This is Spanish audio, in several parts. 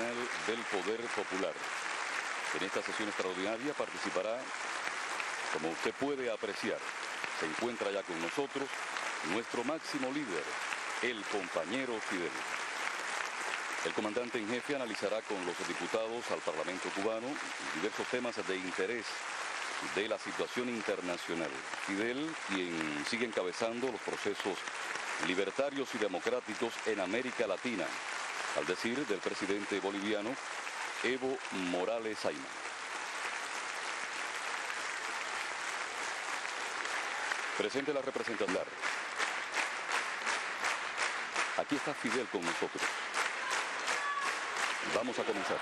Nacional del Poder Popular. En esta sesión extraordinaria participará, como usted puede apreciar, se encuentra ya con nosotros nuestro máximo líder, el compañero Fidel. El comandante en jefe analizará con los diputados al Parlamento cubano diversos temas de interés de la situación internacional. Fidel, quien sigue encabezando los procesos libertarios y democráticos en América Latina, al decir del presidente boliviano Evo Morales Ayma. Presente la representación. Aquí está Fidel con nosotros. Vamos a comenzar.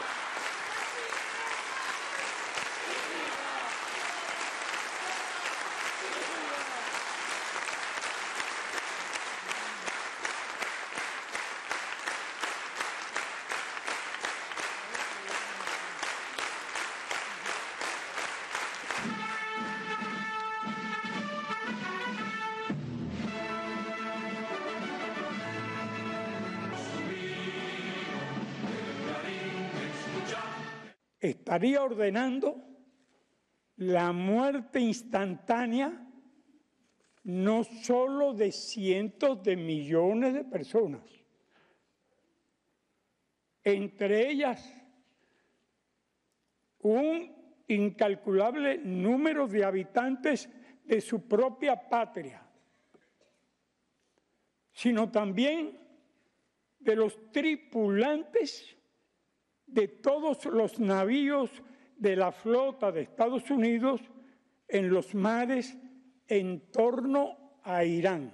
Estaría ordenando la muerte instantánea no solo de cientos de millones de personas, entre ellas un incalculable número de habitantes de su propia patria, sino también de los tripulantes de todos los navíos de la flota de Estados Unidos en los mares en torno a Irán.